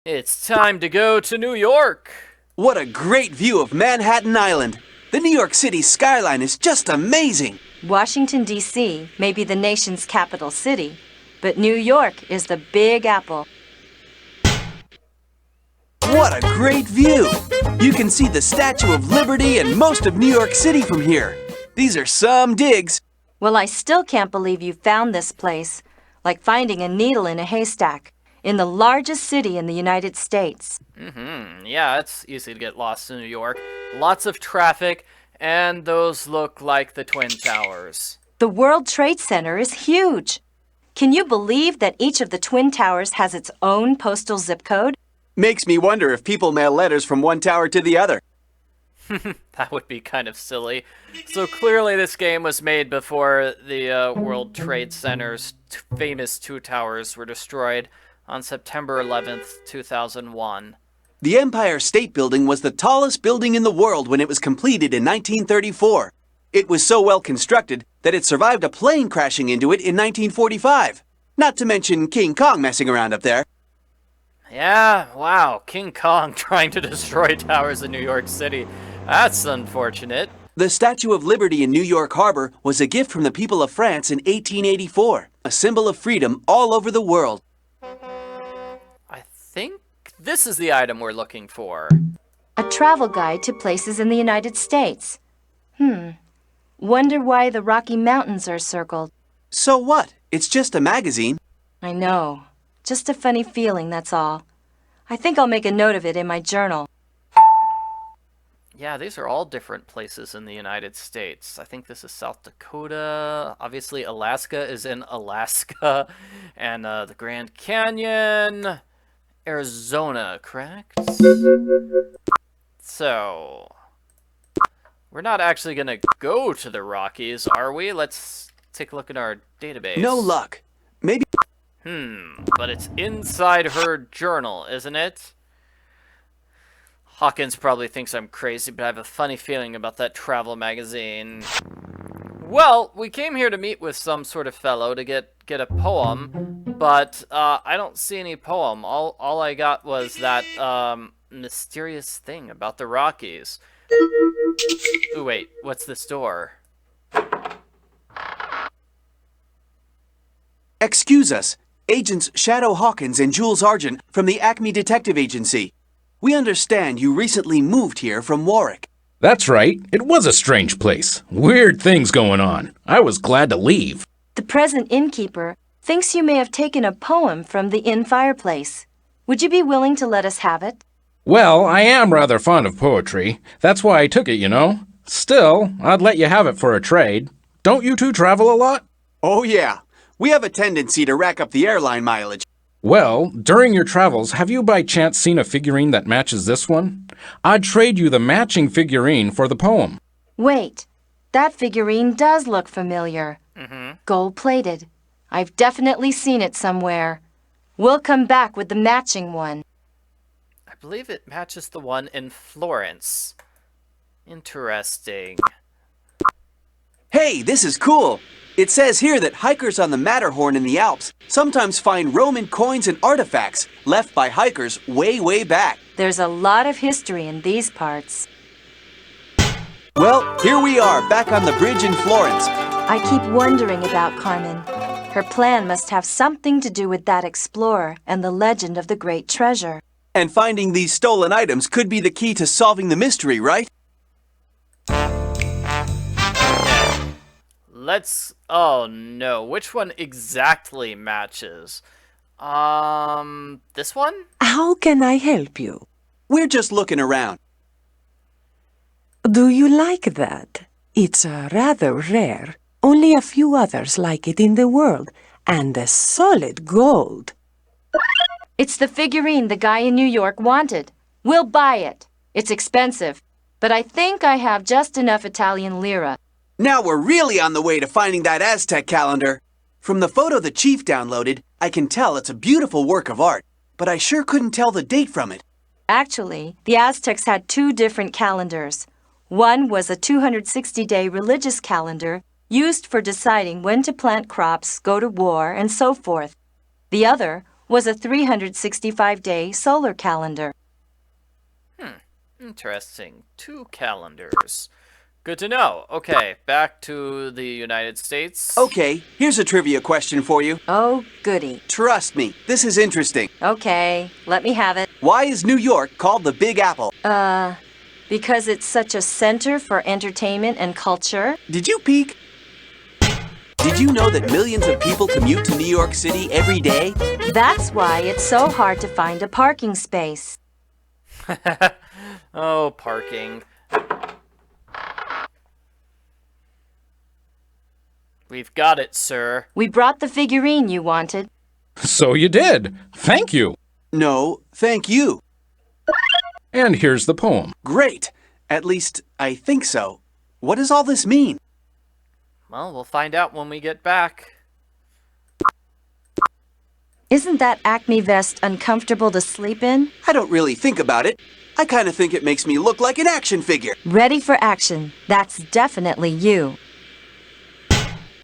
It's time to go to New York! What a great view of Manhattan Island! The New York City skyline is just amazing! Washington, D.C. may be the nation's capital city, but New York is the Big Apple. What a great view! You can see the Statue of Liberty and most of New York City from here. These are some digs. Well, I still can't believe you found this place, like finding a needle in a haystack, in the largest city in the United States. Yeah, it's easy to get lost in New York. Lots of traffic, and those look like the Twin Towers. The World Trade Center is huge. Can you believe that each of the Twin Towers has its own postal zip code? Makes me wonder if people mail letters from one tower to the other. That would be kind of silly. So clearly this game was made before the World Trade Center's famous two towers were destroyed on September 11th, 2001. The Empire State Building was the tallest building in the world when it was completed in 1934. It was so well constructed that it survived a plane crashing into it in 1945. Not to mention King Kong messing around up there. Yeah, wow, King Kong trying to destroy towers in New York City. That's unfortunate. The Statue of Liberty in New York Harbor was a gift from the people of France in 1884, a symbol of freedom all over the world. I think this is the item we're looking for. A travel guide to places in the United States. Wonder why the Rocky Mountains are circled. So what? It's just a magazine. I know. Just a funny feeling, that's all. I think I'll make a note of it in my journal. Yeah, these are all different places in the United States. I think this is South Dakota. Obviously, Alaska is in Alaska. And the Grand Canyon. Arizona, correct? So, we're not actually going to go to the Rockies, are we? Let's take a look at our database. No luck. Maybe... But it's inside her journal, isn't it? Hawkins probably thinks I'm crazy, but I have a funny feeling about that travel magazine. Well, we came here to meet with some sort of fellow to get a poem, but I don't see any poem. All I got was that mysterious thing about the Rockies. Ooh, wait, what's this door? Excuse us, Agents Shadow Hawkins and Jules Argent from the Acme Detective Agency. We understand you recently moved here from Warwick. That's right. It was a strange place. Weird things going on. I was glad to leave. The present innkeeper thinks you may have taken a poem from the inn fireplace. Would you be willing to let us have it? Well, I am rather fond of poetry. That's why I took it, you know. Still, I'd let you have it for a trade. Don't you two travel a lot? Oh yeah. We have a tendency to rack up the airline mileage. Well, during your travels, have you by chance seen a figurine that matches this one? I'd trade you the matching figurine for the poem. Wait, that figurine does look familiar. Gold-plated. I've definitely seen it somewhere. We'll come back with the matching one. I believe it matches the one in Florence. Interesting. Hey, this is cool. It says here that hikers on the Matterhorn in the Alps sometimes find Roman coins and artifacts left by hikers way, way back. There's a lot of history in these parts. Well, here we are, back on the bridge in Florence. I keep wondering about Carmen. Her plan must have something to do with that explorer and the legend of the great treasure. And finding these stolen items could be the key to solving the mystery, right? Oh no, which one exactly matches? This one? How can I help you? We're just looking around. Do you like that? It's rather rare. Only a few others like it in the world, and a solid gold. It's the figurine the guy in New York wanted. We'll buy it. It's expensive, but I think I have just enough Italian lira. Now we're really on the way to finding that Aztec calendar. From the photo the chief downloaded, I can tell it's a beautiful work of art, but I sure couldn't tell the date from it. Actually, the Aztecs had two different calendars. One was a 260-day religious calendar used for deciding when to plant crops, go to war, and so forth. The other was a 365-day solar calendar. Interesting. 2 calendars. Good to know. Okay, back to the United States. Okay, here's a trivia question for you. Oh, goody. Trust me, this is interesting. Okay, let me have it. Why is New York called the Big Apple? Because it's such a center for entertainment and culture. Did you peek? Did you know that millions of people commute to New York City every day? That's why it's so hard to find a parking space. Oh, parking. We've got it, sir. We brought the figurine you wanted. So you did. Thank you. No, thank you. And here's the poem. Great. At least, I think so. What does all this mean? Well, we'll find out when we get back. Isn't that Acme vest uncomfortable to sleep in? I don't really think about it. I kind of think it makes me look like an action figure. Ready for action. That's definitely you.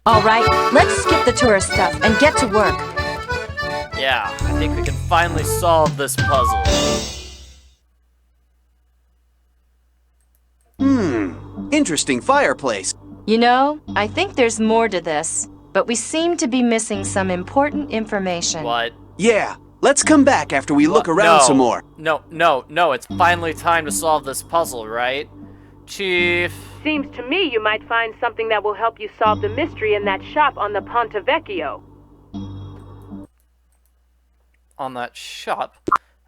All right, let's skip the tourist stuff and get to work. Yeah, I think we can finally solve this puzzle. Interesting fireplace. You know, I think there's more to this, but we seem to be missing some important information. What? Yeah, let's come back after we look around No. some more. No, it's finally time to solve this puzzle, right? Chief. Seems to me you might find something that will help you solve the mystery in that shop on the Ponte Vecchio. On that shop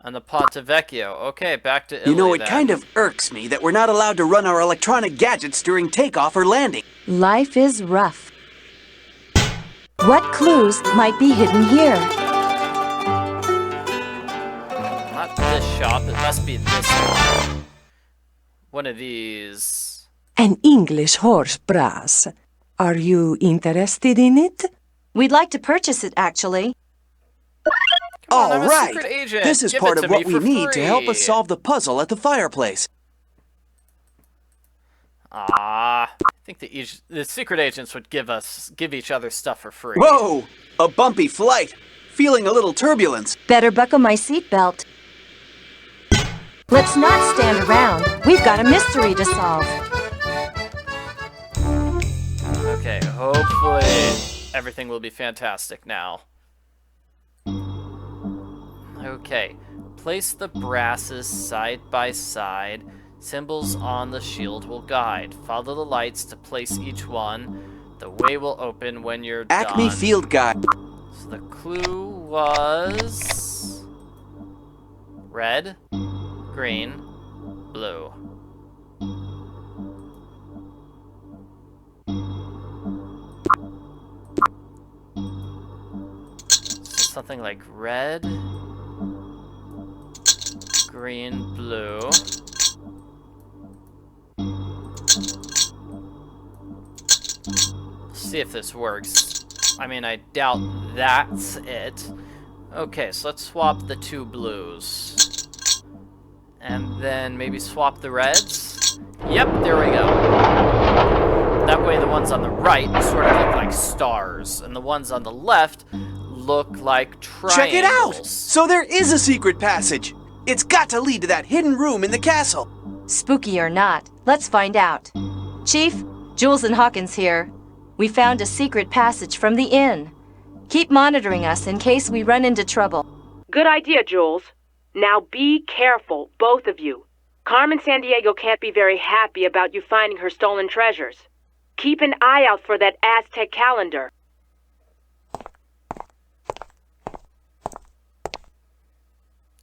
on the Ponte Vecchio. Okay, back to Italy. You know, it then. kind of irks me that we're not allowed to run our electronic gadgets during takeoff or landing. Life is rough. What clues might be hidden here? Not this shop, it must be this one. One of these. An English horse brass. Are you interested in it? We'd like to purchase it, actually. Come on, All I'm a right. secret agent. This is Give part it of to what me we for need to help us free. solve the puzzle at the fireplace. I think the secret agents would give each other stuff for free. Whoa! A bumpy flight. Feeling a little turbulence. Better buckle my seatbelt. Let's not stand around. We've got a mystery to solve. Okay, hopefully everything will be fantastic now. Okay, place the brasses side by side. Symbols on the shield will guide. Follow the lights to place each one. The way will open when you're Acme done. Field Guide. So the clue was red, green, blue. So something like red, green, blue. See if this works. I mean, I doubt that's it. Okay, so let's swap the 2 blues. And then maybe swap the reds. Yep, there we go. That way the ones on the right sort of look like stars, and the ones on the left look like triangles. Check it out! So there is a secret passage. It's got to lead to that hidden room in the castle. Spooky or not, let's find out. Chief, Jules and Hawkins here. We found a secret passage from the inn. Keep monitoring us in case we run into trouble. Good idea, Jules. Now be careful, both of you. Carmen Sandiego can't be very happy about you finding her stolen treasures. Keep an eye out for that Aztec calendar.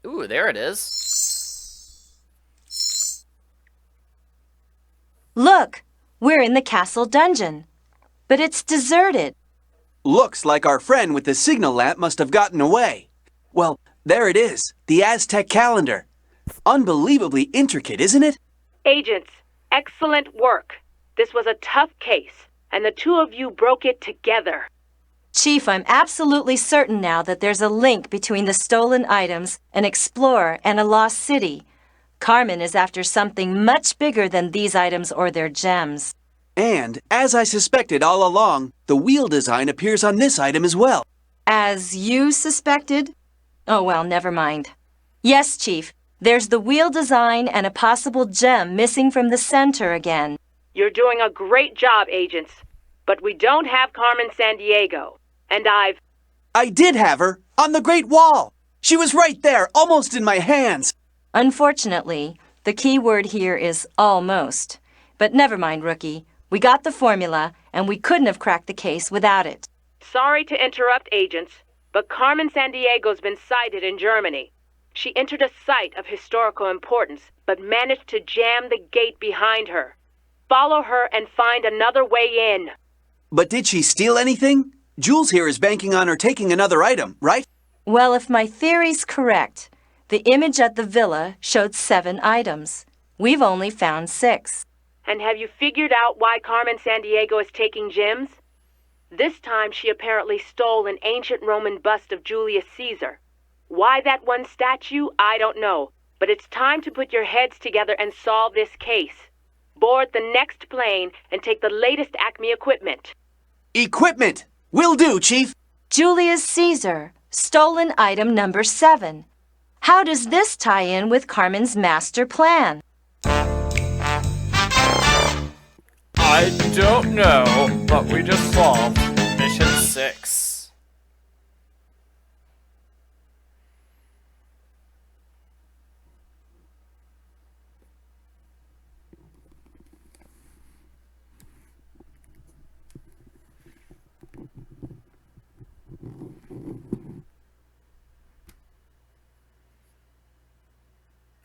Ooh, there it is. Look, we're in the castle dungeon. But it's deserted. Looks like our friend with the signal lamp must have gotten away. Well, there it is, the Aztec calendar. Unbelievably intricate, isn't it? Agents, excellent work. This was a tough case, and the two of you broke it together. Chief, I'm absolutely certain now that there's a link between the stolen items, an explorer, and a lost city. Carmen is after something much bigger than these items or their gems. And, as I suspected all along, the wheel design appears on this item as well. As you suspected? Oh, well, never mind. Yes, Chief. There's the wheel design and a possible gem missing from the center again. You're doing a great job, agents. But we don't have Carmen Sandiego. And I did have her, on the Great Wall. She was right there, almost in my hands. Unfortunately, the key word here is almost. But never mind, Rookie. We got the formula, and we couldn't have cracked the case without it. Sorry to interrupt, agents, but Carmen Sandiego's been sighted in Germany. She entered a site of historical importance, but managed to jam the gate behind her. Follow her and find another way in. But did she steal anything? Jules here is banking on her taking another item, right? Well, if my theory's correct, the image at the villa showed 7 items. We've only found 6. And have you figured out why Carmen Sandiego is taking gems? This time she apparently stole an ancient Roman bust of Julius Caesar. Why that one statue, I don't know. But it's time to put your heads together and solve this case. Board the next plane and take the latest Acme equipment. Equipment! Will do, Chief. Julius Caesar, stolen item number 7. How does this tie in with Carmen's master plan? I don't know, but we just solved mission 6.